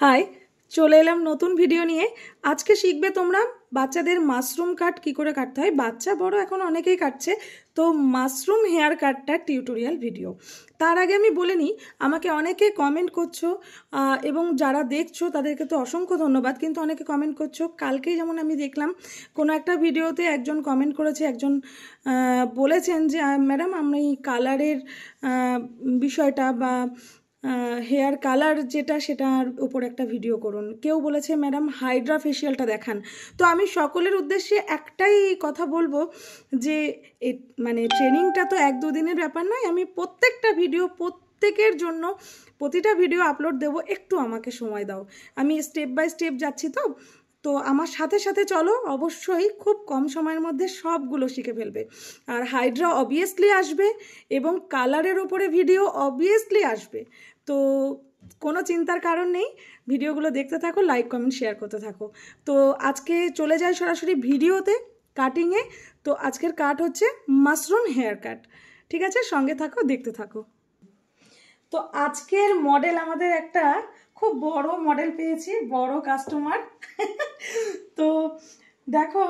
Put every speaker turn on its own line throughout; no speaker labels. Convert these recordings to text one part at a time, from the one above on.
High, চলে এলাম নতুন ভিডিও নিয়ে। আজকে শিখবে তোমরা বাচ্চাদের মাশরুম কাট কি করে কাটতে হয়। বাচ্চা বড় এখন অনেকেই কাটছে, তো মাশরুম হেয়ার কাটটা টিউটোরিয়াল ভিডিও। তার আগে আমি বলে নিই, আমাকে অনেকে কমেন্ট করছো এবং যারা দেখছো তাদেরকে তো অসংখ্য ধন্যবাদ, কিন্তু অনেকে কমেন্ট করছো। কালকেই যেমন আমি দেখলাম কোনো একটা ভিডিওতে একজন কমেন্ট করেছে, একজন বলেছেন যে ম্যাডাম আমি কালারের বিষয়টা বা হেয়ার কালার যেটা সেটার উপর একটা ভিডিও করুন। কেউ বলেছে ম্যাডাম হাইড্রা ফেশিয়ালটা দেখান। তো আমি সকলের উদ্দেশ্যে একটাই কথা বলবো যে মানে ট্রেনিংটা তো 1-2 দিনের ব্যাপার নয়। আমি প্রত্যেকটা ভিডিও প্রত্যেকের জন্য প্রতিটা ভিডিও আপলোড দেবো, একটু আমাকে সময় দাও। আমি স্টেপ বাই স্টেপ যাচ্ছি, তো আমার সাথে সাথে চলো, অবশ্যই খুব কম সময়ের মধ্যে সবগুলো শিখে ফেলবে। আর হাইড্রা অবভিয়াসলি আসবে এবং কালারের ওপরে ভিডিও অবভিয়াসলি আসবে। তো কোনো চিন্তার কারণ নেই, ভিডিওগুলো দেখতে থাকো, লাইক কমেন্ট শেয়ার করতে থাকো। তো আজকে চলে যাই সরাসরি ভিডিওতে, কাটিংয়ে। তো আজকের কাট হচ্ছে মাশরুম হেয়ার কাট। ঠিক আছে, সঙ্গে থাকো, দেখতে থাকো। তো আজকের মডেল আমাদের একটা খুব বড় মডেল পেয়েছি, বড় কাস্টমার। তো দেখো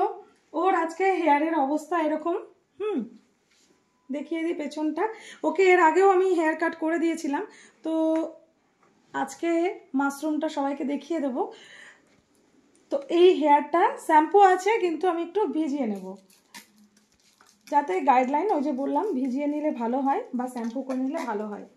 ওর আজকে হেয়ারের অবস্থা এরকম। দেখিয়ে দিই পেছনটা। ওকে এর আগেও আমি হেয়ার কাট করে দিয়েছিলাম, তো আজকে মাশরুমটা সবাইকে দেখিয়ে দেবো। তো এই হেয়ারটা শ্যাম্পু আছে, কিন্তু আমি একটু ভিজিয়ে নেব, যাতে গাইডলাইন ওই যে বললাম ভিজিয়ে নিলে ভালো হয় বা শ্যাম্পু করে নিলে ভালো হয়।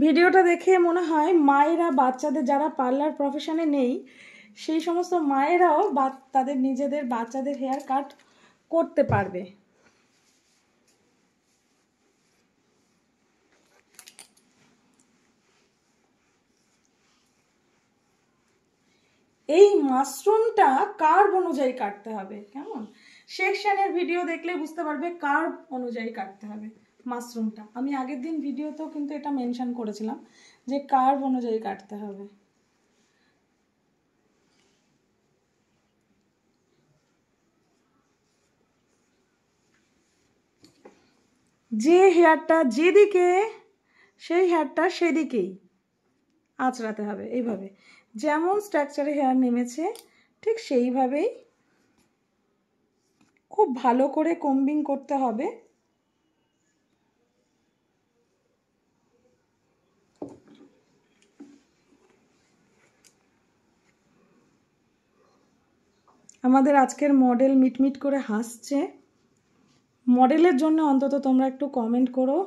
ভিডিওটা দেখে মনে হয় মায়েরা বাচ্চাদের, যারা পার্লার প্রফেশনে নেই সেই সমস্ত মায়েরাও তাদের নিজেদের বাচ্চাদের হেয়ার কাট করতে পারবে। এই মাশরুমটা কার্ভ অনুযায়ী কাটতে হবে, কেমন সেকশনের ভিডিও দেখলে বুঝতে পারবে কার্ভ অনুযায়ী কাটতে হবে মাশরুমটা। আমি আগের দিন ভিডিওতেও কিন্তু এটা মেনশন করেছিলাম যে কার্ভ অনুযায়ী কাটতে হবে। যে হেয়ারটা যেদিকে, সেই হেয়ারটা সেদিকেই আঁচড়াতে হবে। এইভাবে যেমন স্ট্রাকচারে হেয়ার নেমেছে ঠিক সেইভাবেই খুব ভালো করে কম্বিং করতে হবে। আমাদের আজকের মডেল মিটমিট করে হাসছে। মডেলের জন্য অন্তত তোমরা একটু কমেন্ট করো।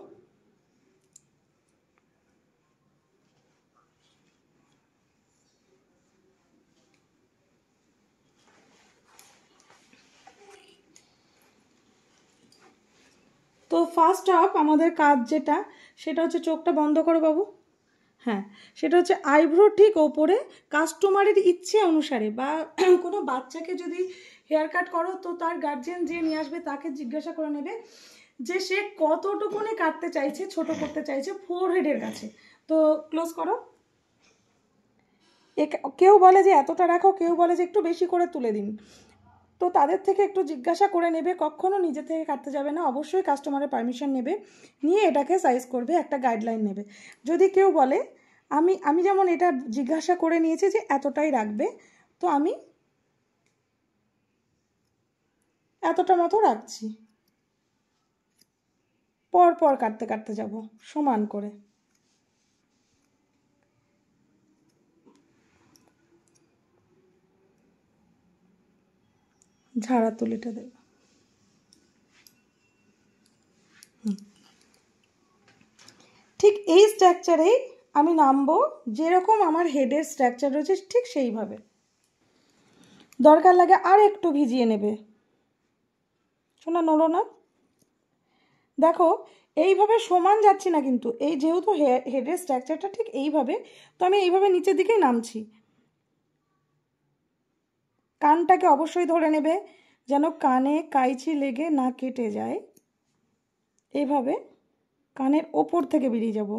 তো ফার্স্ট অফ আমাদের কাজ যেটা, সেটা হচ্ছে চোখটা বন্ধ করো বাবু। হ্যাঁ, সেটা হচ্ছে আইব্রো ঠিক ওপরে কাস্টমারের ইচ্ছে অনুসারে, বা কোনো বাচ্চাকে যদি হেয়ার কাট করো তো তার গার্জিয়ান যে নিয়ে আসবে তাকে জিজ্ঞাসা করে নেবে যে সে কতটুকুনি কাটতে চাইছে, ছোট করতে চাইছে ফোরহেডের কাছে। তো ক্লোজ করো। কেউ বলে যে এতটা রাখো, কেউ বলে যে একটু বেশি করে তুলে দিন। তো তাদের থেকে একটু জিজ্ঞাসা করে নেবে, কখনো নিজে থেকে কাটতে যাবে না, অবশ্যই কাস্টমারের পারমিশন নেবে, নিয়ে এটাকে সাইজ করবে, একটা গাইডলাইন নেবে। যদি কেউ বলে আমি আমি যেমন এটা জিজ্ঞাসা করে নিয়েছি যে এতটাই রাখবে, তো আমি এতটা মতো রাখছি, পর পর কাটতে কাটতে যাব সমান করে। ঝাড়া তুলিটা দেব। ঠিক এই স্ট্রাকচারেই আমি নামবো, যেরকম আমার হেডের স্ট্রাকচার রয়েছে ঠিক সেইভাবে। দরকার লাগে আর একটু ভিজিয়ে নেবে, শোনা নড়ো না। দেখো এইভাবে সমান যাচ্ছি না, কিন্তু এই যেহেতু হেডের স্ট্রাকচারটা ঠিক এইভাবে, তো আমি এইভাবে নিচের দিকেই নামছি। কানটাকে অবশ্যই ধরে নেবে যেন কানে কাইচি লেগে না কেটে যায়। এইভাবে কানের ওপর থেকে বেরিয়ে যাব।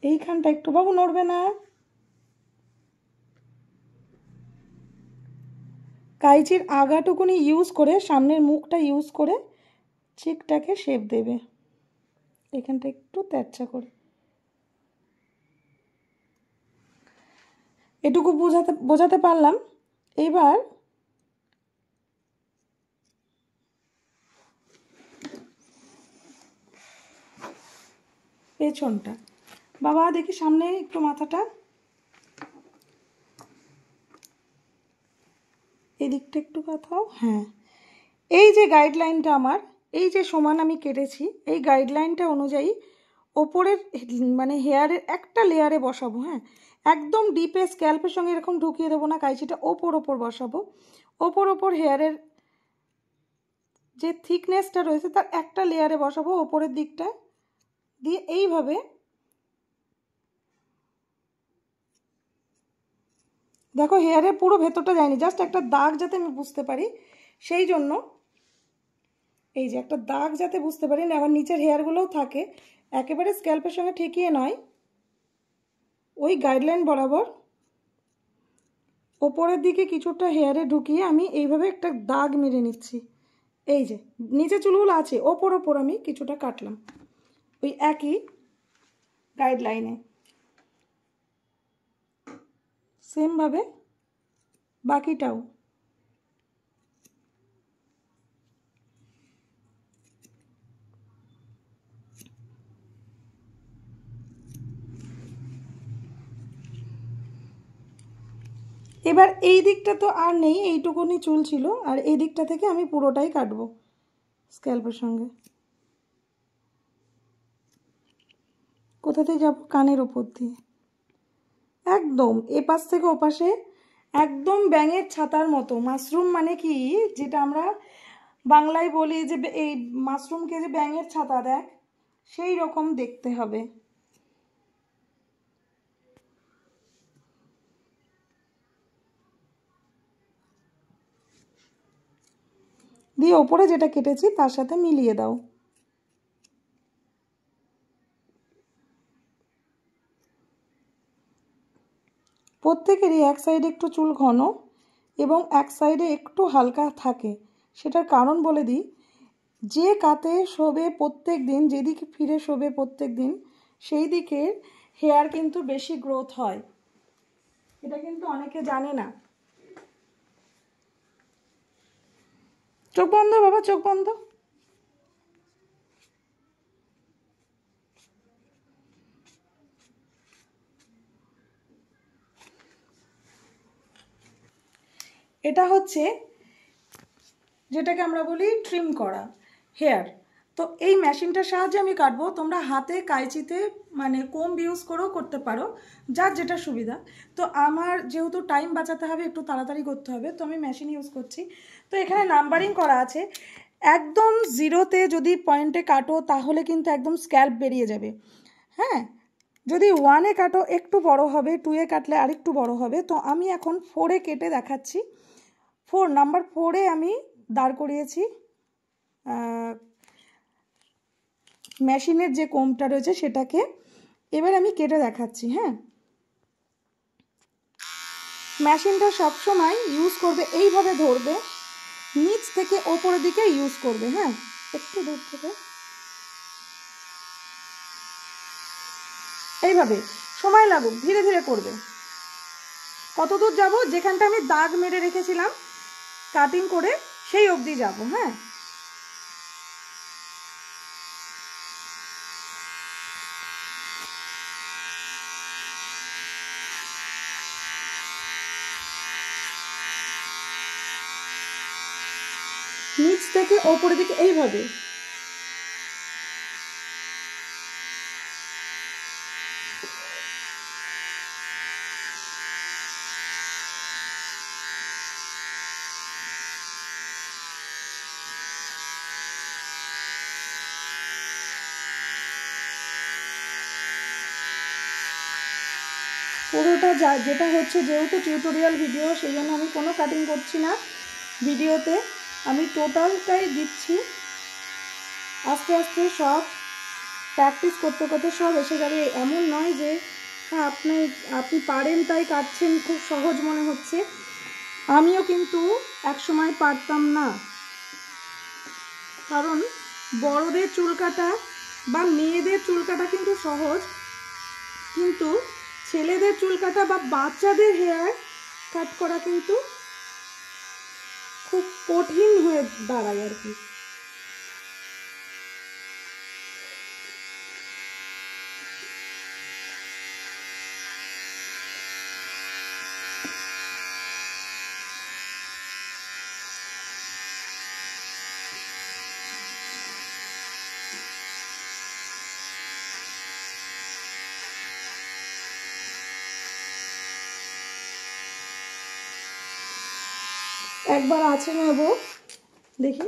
এইখানটা একটু বাবু নড়বে না। কাইচির আগাটুকুনি ইউজ করে, সামনের মুখটা ইউজ করে চিকটাকে শেপ দেবে, এখানটা একটু তেরচা করে। এটুকু বোঝাতে পারলাম। এবার পেছনটা, বাবা দেখি সামনে একটু মাথাটা, এদিকটা একটু কথাও। হ্যাঁ, এই যে গাইডলাইনটা আমার, এই যে সমান আমি কেটেছি, এই গাইডলাইনটা অনুযায়ী ওপরের মানে হেয়ারের একটা লেয়ারে বসাবো। হ্যাঁ, একদম ডিপে স্ক্যাল্পের সঙ্গে এরকম ঢুকিয়ে দেবো না, কাইচিটা ওপর বসাবো। ওপর হেয়ারের যে থিকনেসটা রয়েছে তার একটা লেয়ারে বসাবো ওপরের দিকটা দিয়ে, এইভাবে দেখো হেয়ারের পুরো ভেতরটা যায়নি, জাস্ট একটা দাগ যাতে আমি বুঝতে পারি সেই জন্য, এই যে একটা দাগ যাতে বুঝতে পারি না, আবার নিচের হেয়ারগুলোও থাকে, একেবারে স্ক্যাল্পের সঙ্গে ঠেকিয়ে নয়, ওই গাইডলাইন বরাবর ওপরের দিকে কিছুটা হেয়ারে ঢুকিয়ে আমি এইভাবে একটা দাগ মেরে নিচ্ছি। এই যে নিচে চুলগুলো আছে, ওপর আমি কিছুটা কাটলাম ওই একই গাইডলাইনে। সেমভাবে বাকিটাও। এবার এই দিকটা তো আর নেই, এইটুকুনি চুল ছিল, আর এই দিকটা থেকে আমি পুরোটাই কাটবো স্ক্যাল্পের সঙ্গে। কোথাতে যাব? কানের ওপর দিয়ে, একদম এপাশ থেকে ওপাশে, একদম ব্যাঙের ছাতার মতো। মাশরুম মানে কি, যেটা আমরা বাংলায় বলি যে এই মাশরুমকে যে ব্যাঙের ছাতা দেয়, সেই রকম দেখতে হবে। দিয়ে ওপরে যেটা কেটেছি তার সাথে মিলিয়ে দাও। প্রত্যেকেরই এক সাইডে একটু চুল ঘন এবং এক সাইডে একটু হালকা থাকে। সেটার কারণ বলে দিই, যে কাতে শোবে প্রত্যেক দিন, যেদিকে ফিরে শোবে প্রত্যেক দিন, সেই দিকের হেয়ার কিন্তু বেশি গ্রোথ হয়। এটা কিন্তু অনেকে জানে না। চোখ বন্ধ বাবা, চোখ বন্ধ। এটা হচ্ছে যেটাকে আমরা বলি ট্রিম করা হেয়ার। তো এই মেশিনটার সাহায্যে আমি কাটবো। তোমরা হাতে কাইচিতে মানে কোম্ব ইউজ করেও করতে পারো, যার যেটা সুবিধা। তো আমার যেহেতু টাইম বাঁচাতে হবে, একটু তাড়াতাড়ি করতে হবে, তো আমি মেশিন ইউজ করছি। তো এখানে নাম্বারিং করা আছে, একদম জিরোতে যদি পয়েন্টে কাটো তাহলে কিন্তু একদম স্ক্যাল্প বেরিয়ে যাবে। হ্যাঁ, যদি ওয়ানে কাটো একটু বড় হবে, টুয়ে কাটলে আরেকটু বড় হবে। তো আমি এখন 4-এ কেটে দেখাচ্ছি। নাম্বার 4-এ আমি দাঁড় করিয়েছি মেশিনের যে কোমটা রয়েছে সেটাকে। এবার আমি কেটে দেখাচ্ছি। হ্যাঁ, মেশিনটা সবসময় ইউজ করবে এইভাবে, ধরবে নিচ থেকে ওপরের দিকে ইউজ করবে। হ্যাঁ, একটু দূর থেকে এইভাবে, সময় লাগুক, ধীরে ধীরে করবে। কত দূর যাব? যেখানটা আমি দাগ মেরে রেখেছিলাম কাটিং করে, সেই অবধি যাব। হ্যাঁ, নিচ থেকে ওপরের দিকে এইভাবে। পুরোটা যেটা হচ্ছে, যেহেতু টিউটোরিয়াল ভিডিও, সেই জন্য আমি কোনো কাটিং করছি না ভিডিওতে, আমি টোটালটাই দিচ্ছি। আস্তে আস্তে সব প্র্যাকটিস করতে করতে সব এসে যাবে। এমন নয় যে হ্যাঁ আপনি পারেন তাই কাটছেন, খুব সহজ মনে হচ্ছে। আমিও কিন্তু একসময় পারতাম না, কারণ বড়দের চুল কাটা বা মেয়েদের চুল কাটা কিন্তু সহজ, কিন্তু ছেলেদের চুল কাটা বা বাচ্চাদের হেয়ার কাট করা কিন্তু খুব কঠিন হয়ে দাঁড়ায় আর কি। একবার আছে নেব, দেখি।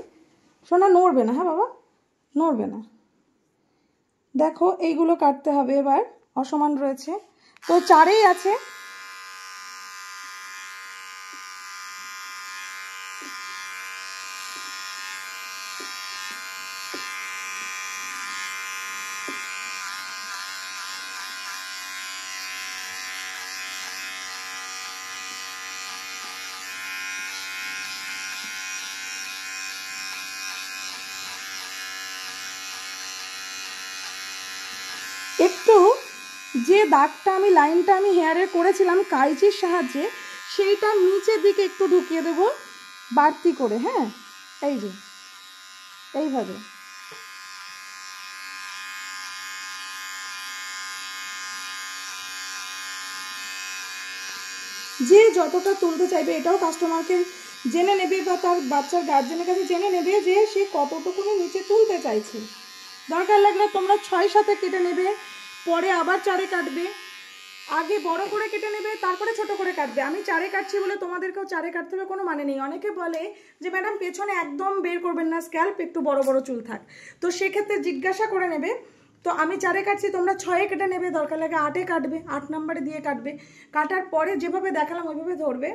সোনা নড়বে না, হ্যাঁ বাবা, নড়বে না। দেখো এইগুলো কাটতে হবে, এবার অসমান রয়েছে তো, চারেই আছে। একটু যে দাগটা আমি লাইনটা আমি হেয়ারে করেছিলাম কাঁচির সাহায্যে, সেইটা নিচের দিকে একটু ঢুকিয়ে দেব বাড়তি করে, হ্যাঁ, এই যে এইভাবে। যে যতটা তুলতে চাইবে এটাও কাস্টমারকে জেনে নেবে বা তার বাচ্চার গার্জেনের কাছে জেনে নেবে যে সে কতটুকুনি নিচে তুলতে চাইছে। দরকার লাগলে তোমরা 6-7 কেটে নেবে, পরে আবার 4-এ কাটবে। আগে বড় করে কেটে নেবে, তারপরে ছোট করে কাটবে। আমি 4-এ কাটছি বলে তোমাদেরকেও 4-এ কাটতে হবে কোনো মানে নেই। অনেকে বলে যে ম্যাডাম পেছনে একদম বের করবেন না স্ক্যাল্প, একটু বড় বড় চুল থাক, তো সেক্ষেত্রে জিজ্ঞাসা করে নেবে। তো আমি 4-এ কাটছি, তোমরা 6-এ কেটে নেবে, দরকার লাগে 8-এ কাটবে, 8 নম্বরে দিয়ে কাটবে। কাটার পরে যেভাবে দেখালাম ওইভাবে ধরবে।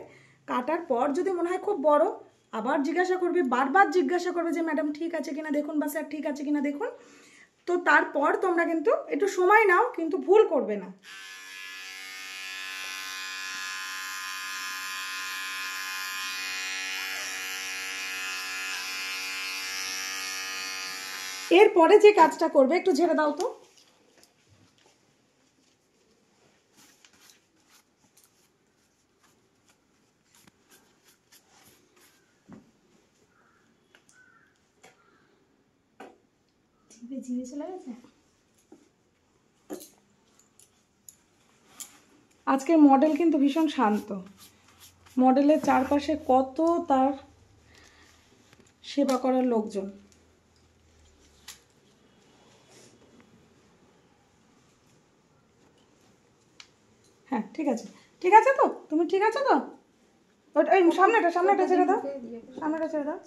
কাটার পর যদি মনে হয় খুব বড়, আবার জিজ্ঞাসা করবে, বারবার জিজ্ঞাসা করবে যে ম্যাডাম ঠিক আছে কিনা দেখুন, বা স্যার ঠিক আছে কিনা দেখুন। তো তারপর তোমরা কিন্তু একটু সময় নাও, কিন্তু ভুল করবে না। এরপরে যে কাজটা করবে, একটু ঝেড়ে দাও তো। জিভে চলে গেছে। আজকের মডেল কিন্তু ভীষণ শান্ত, মডেলের চারপাশে কত তার সেবা করার লোকজন। হ্যাঁ ঠিক আছে, ঠিক আছে তো, তুমি ঠিক আছে তো। ওই সামনেটা সামনেটা ছেড়ে দাও, সামনেটা ছেড়ে দাও।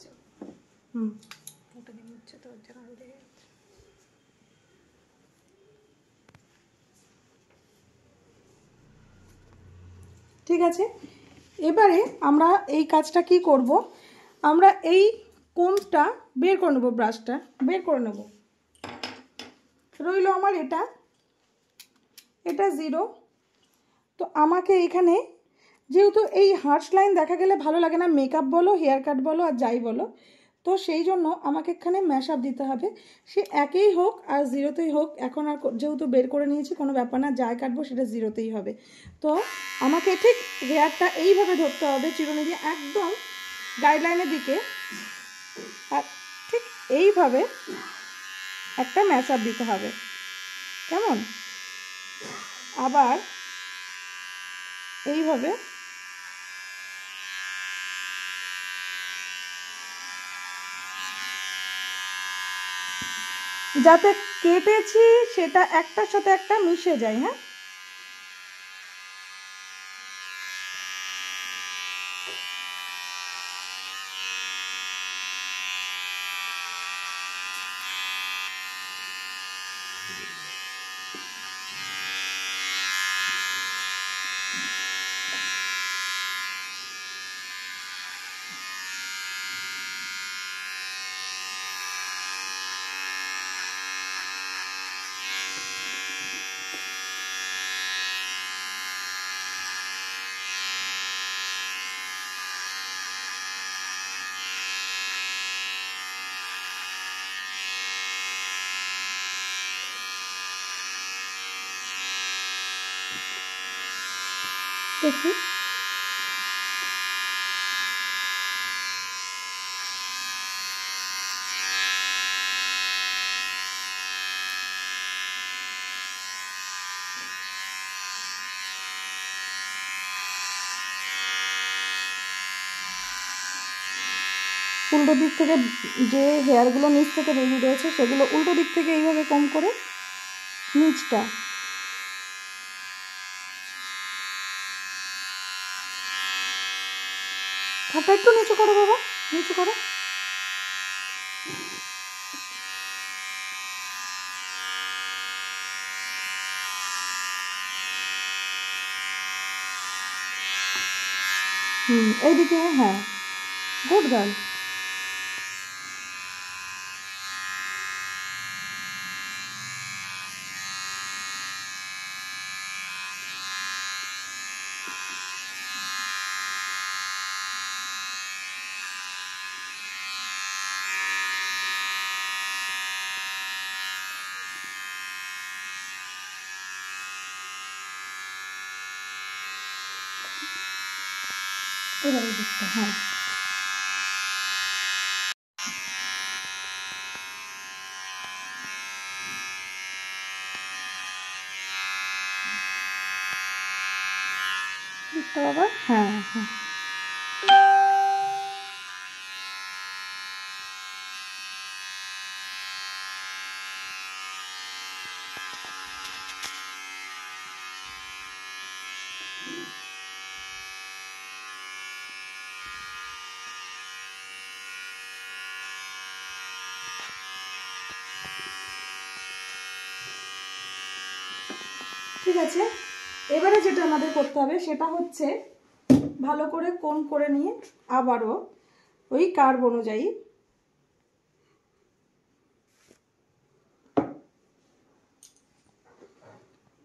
হুম, ঠিক আছে। এবারে আমরা এই কাজটা কি করব, আমরা এই কোণটা বের করে নেবো, ব্রাশটা বের করে নেব। রইল আমার এটা, এটা 0। তো আমাকে এখানে যেহেতু এই হার্শ লাইন দেখা গেলে ভালো লাগে না, মেকআপ বলো, হেয়ার কাট বলো, আর যাই বলো, তো সেই জন্য আমাকে এখানে ম্যাশ আপ দিতে হবে। সে একেই হোক আর 0তেই হোক, এখন আর যেহেতু বের করে নিয়েছি কোনো ব্যাপার না, যাই কাটবো সেটা 0তেই হবে। তো আমাকে ঠিক হেয়ারটা এইভাবে ধরতে হবে, চিরুনি দিয়ে একদম গাইডলাইনের দিকে, আর ঠিক এইভাবে একটা ম্যাশ আপ দিতে হবে, কেমন। আবার এইভাবে যাতে কেটেছি সেটা একটার সাথে একটা মিশে যায়, হ্যাঁ। দেখি উল্টো দিক থেকে যে হেয়ারগুলো নিচ থেকে বেরিয়ে রয়েছে সেগুলো উল্টো দিক থেকে এইভাবে কম করে নিচটা খাপটা একটু নিচু করো বাবা, নিচু করো। এইদিকে হ্যাঁ, গুড গার্ল। এবার এই দিকটা হ্যাঁ, দিকটা বাবা হ্যাঁ হ্যাঁ। ঠিক আছে, এবারে যেটা আমাদের করতে হবে সেটা হচ্ছে ভালো করে কোণ করে নিয়ে আবারও ওই কার্ভ অনুযায়ী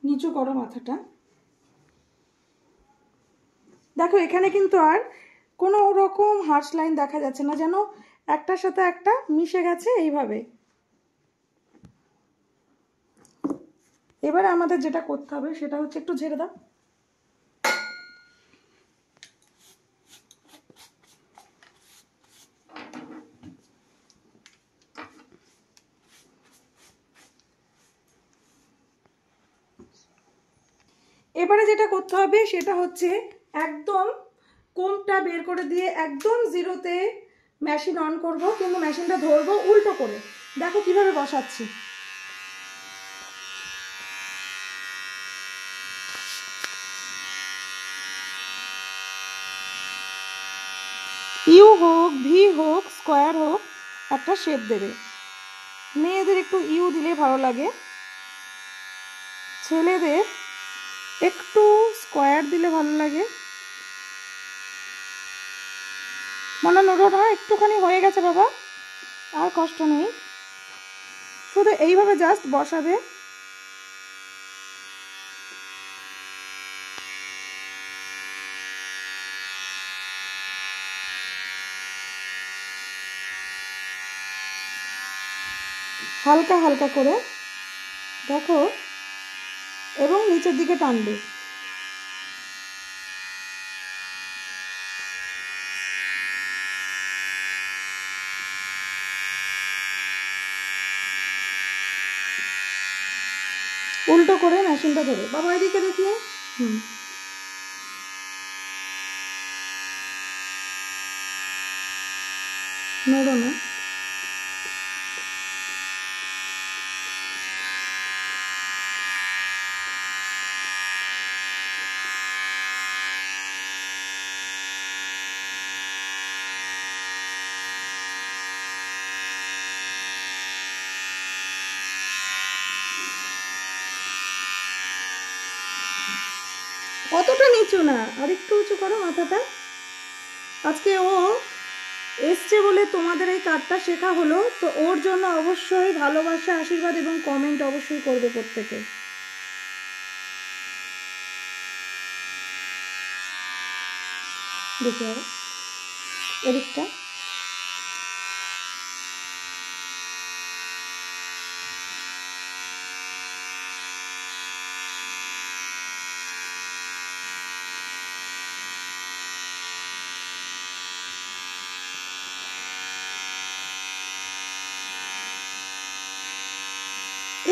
নিচু করো মাথাটা। দেখো এখানে কিন্তু আর কোনো রকম হার্শ লাইন দেখা যাচ্ছে না, যেন একটার সাথে একটা মিশে গেছে এইভাবে। এবারে আমাদের যেটা করতে হবে সেটা হচ্ছে একটু ঝেড়ে দাও। এবারে যেটা করতে হবে সেটা হচ্ছে একদম কোমটা বের করে দিয়ে একদম জিরোতে মেশিন অন করব, কিন্তু মেশিনটা ধরবো উল্টো করে। দেখো কিভাবে বসাচ্ছি। ইউ হোক, ভি হোক, স্কোয়ার হোক, একটা শেপ দেবে। মেয়েদের একটু ইউ দিলে ভালো লাগে, ছেলেদের একটু স্কোয়ার দিলে ভালো লাগে। মনে নড়ো না, একটুখানি হয়ে গেছে বাবা, আর কষ্ট নেই। শুধু এইভাবে জাস্ট বসাবে। হালকা হালকা করে দেখো, এবং নিচের দিকে টানবে। উল্টো করে মেশিনটা ধরে বাবা এদিকে দেখিয়ে। নড়ো না। অতটা নিচু না, আর একটু উঁচু করো মাথাটা। আজকে ও এসছে বলে তোমাদের এই কার্ডটা শেখা হলো, তো ওর জন্য অবশ্যই ভালোবাসা, আশীর্বাদ এবং কমেন্ট অবশ্যই করবে প্রত্যেকে। দেখি আর এদিকটা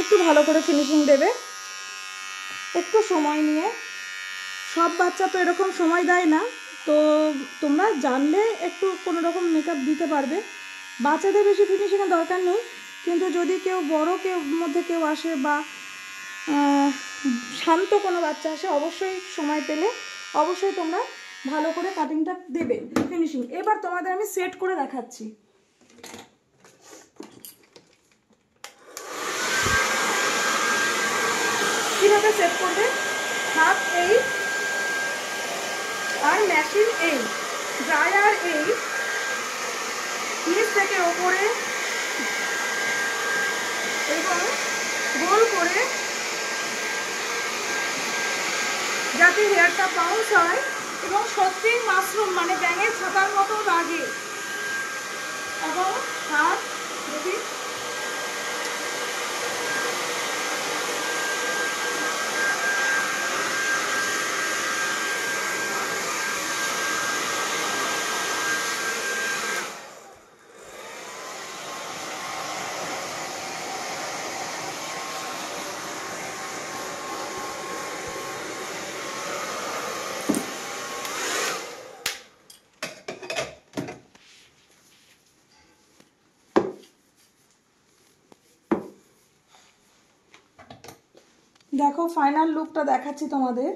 একটু ভালো করে ফিনিশিং দেবে, একটু সময় নিয়ে। সব বাচ্চা তো এরকম সময় দেয় না, তো তোমরা জানলে একটু কোনো রকম মেকআপ দিতে পারবে। বাচ্চাদের বেশি ফিনিশিংয়ের দরকার নেই, কিন্তু যদি কেউ বড় মধ্যে কেউ আসে বা শান্ত কোনো বাচ্চা আসে, অবশ্যই সময় পেলে অবশ্যই তোমরা ভালো করে কাটিংটা দেবে, ফিনিশিং। এবার তোমাদের আমি সেট করে দেখাচ্ছি কীভাবে সেট করবে। হাত এই আর মেশিন এই, ড্রায়ার এই, নিচ থেকে ওপরে এবং গোল করে, যাতে হেয়ারটা বাউন্স হয় এবং সত্যি মাশরুম মানে ব্যাঙের ছাতার মতো লাগে। এবং হাত দেখি দেখো ফাইনাল লুকটা দেখাচ্ছি তোমাদের।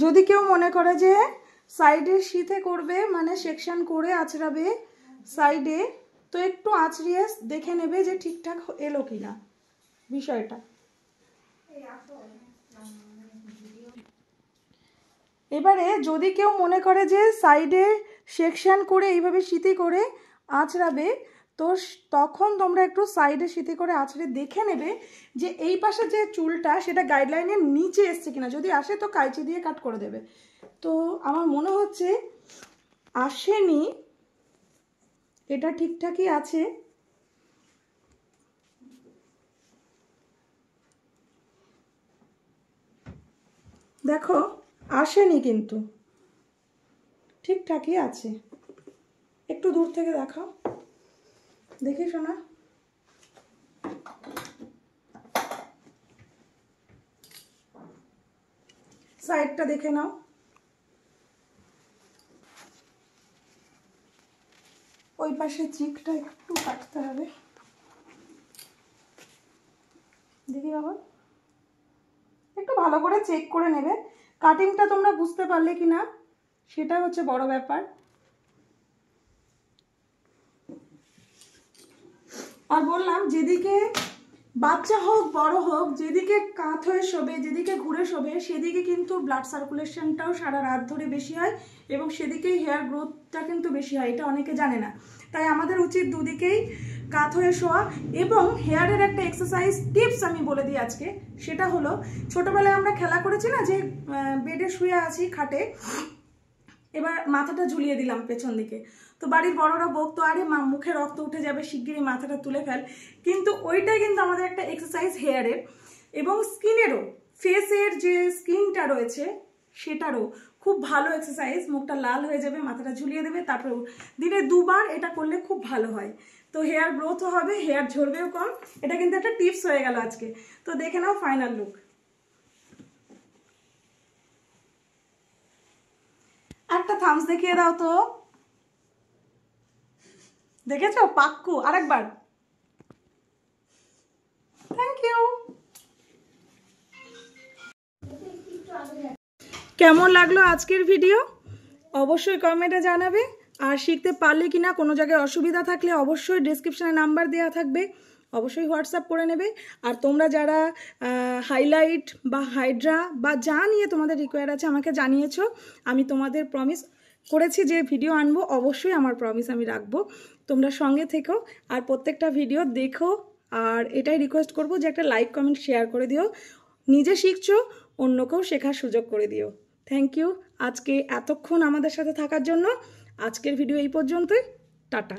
যদি কেউ মনে করে যে সাইডে শীতে করবে মানে সেকশন করে আঁচড়াবে সাইডে, তো একটু আঁচড়িয়ে দেখে নেবে যে ঠিকঠাক এলো কিনা বিষয়টা। এবারে যদি কেউ মনে করে যে সাইডে সেকশন করে এইভাবে সিতি করে আঁচড়াবে, তো তখন তোমরা একটু সাইডে সিতি করে আঁচড়ে দেখে নেবে যে এই পাশে যে চুলটা সেটা গাইডলাইনের নিচে এসছে কিনা। যদি আসে তো কাঁচি দিয়ে কাট করে দেবে। তো আমার মনে হচ্ছে আসেনি, এটা ঠিকঠাকই আছে। দেখো আসেনি কিন্তু ঠিকঠাকই আছে। একটু দূর থেকে দেখাও, দেখি শোনা। সাইডটা দেখে নাও। ওই পাশে চিকটা একটু কাটতে হবে, দেখি বাবা একটু ভালো করে চেক করে নেবে। কাটিংটা তোমরা বুঝতে পারলে কি না সেটা হচ্ছে বড় ব্যাপার। আর বললাম যেদিকে বাচ্চা হোক বড় হোক, যেদিকে কাত হয়ে শোবে, যেদিকে ঘুরে শোবে, সেদিকে কিন্তু ব্লাড সার্কুলেশনটাও সারা রাত ধরে বেশি হয় এবং সেদিকেই হেয়ার গ্রোথটা কিন্তু বেশি হয়। এটা অনেকে জানে না, তাই আমাদের উচিত দুদিকেই কাত হয়ে শোয়া। এবং হেয়ারের একটা এক্সারসাইজ টিপস আমি বলে দিই আজকে, সেটা হলো ছোটবেলায় আমরা খেলা করেছি না যে বেডে শুয়ে আছি খাটে, এবার মাথাটা ঝুলিয়ে দিলাম পেছন দিকে, তো বাড়ির বড়রা বকতো আরে মা মুখে রক্ত উঠে যাবে, শিগগিরই মাথাটা তুলে ফেল। কিন্তু ওইটাই কিন্তু আমাদের একটা এক্সারসাইজ হেয়ারের এবং স্কিনেরও, ফেসের যে স্কিনটা রয়েছে সেটারও খুব ভালো এক্সারসাইজ। মুখটা লাল হয়ে যাবে, মাথাটা ঝুলিয়ে দেবে, তারপরে দিনে 2 বার এটা করলে খুব ভালো হয়। তো হেয়ার গ্রোথও হবে, হেয়ার ঝরবেও কম। এটা কিন্তু একটা টিপস হয়ে গেল আজকে। তো দেখে নাও ফাইনাল লুক। একটা থামস দেখিয়ে দাও তো, দেখেছো পাক্কু? আরেকবার। Thank you. কেমন লাগলো আজকের ভিডিও অবশ্যই কমেন্টে জানাবে। আর শিখতে পারলে কিনা কোনো জায়গায় অসুবিধা থাকলে অবশ্যই ডেসক্রিপশনে নাম্বার দেওয়া থাকবে, অবশ্যই হোয়াটসঅ্যাপ করে নেবে। আর তোমরা যারা হাইলাইট বা হাইড্রা বা যা নিয়ে তোমাদের রিকোয়ার আছে আমাকে জানিয়েছো, আমি তোমাদের প্রমিস করেছি যে ভিডিও আনবো, অবশ্যই আমার প্রমিস আমি রাখবো। তোমরা সঙ্গে থেকো আর প্রত্যেকটা ভিডিও দেখো। আর এটাই রিকোয়েস্ট করবো যে একটা লাইক কমেন্ট শেয়ার করে দিও। নিজে শিখছো, অন্যকেও শেখার সুযোগ করে দিও। থ্যাংক ইউ আজকে এতক্ষণ আমাদের সাথে থাকার জন্য। আজকের ভিডিও এই পর্যন্তই, টাটা।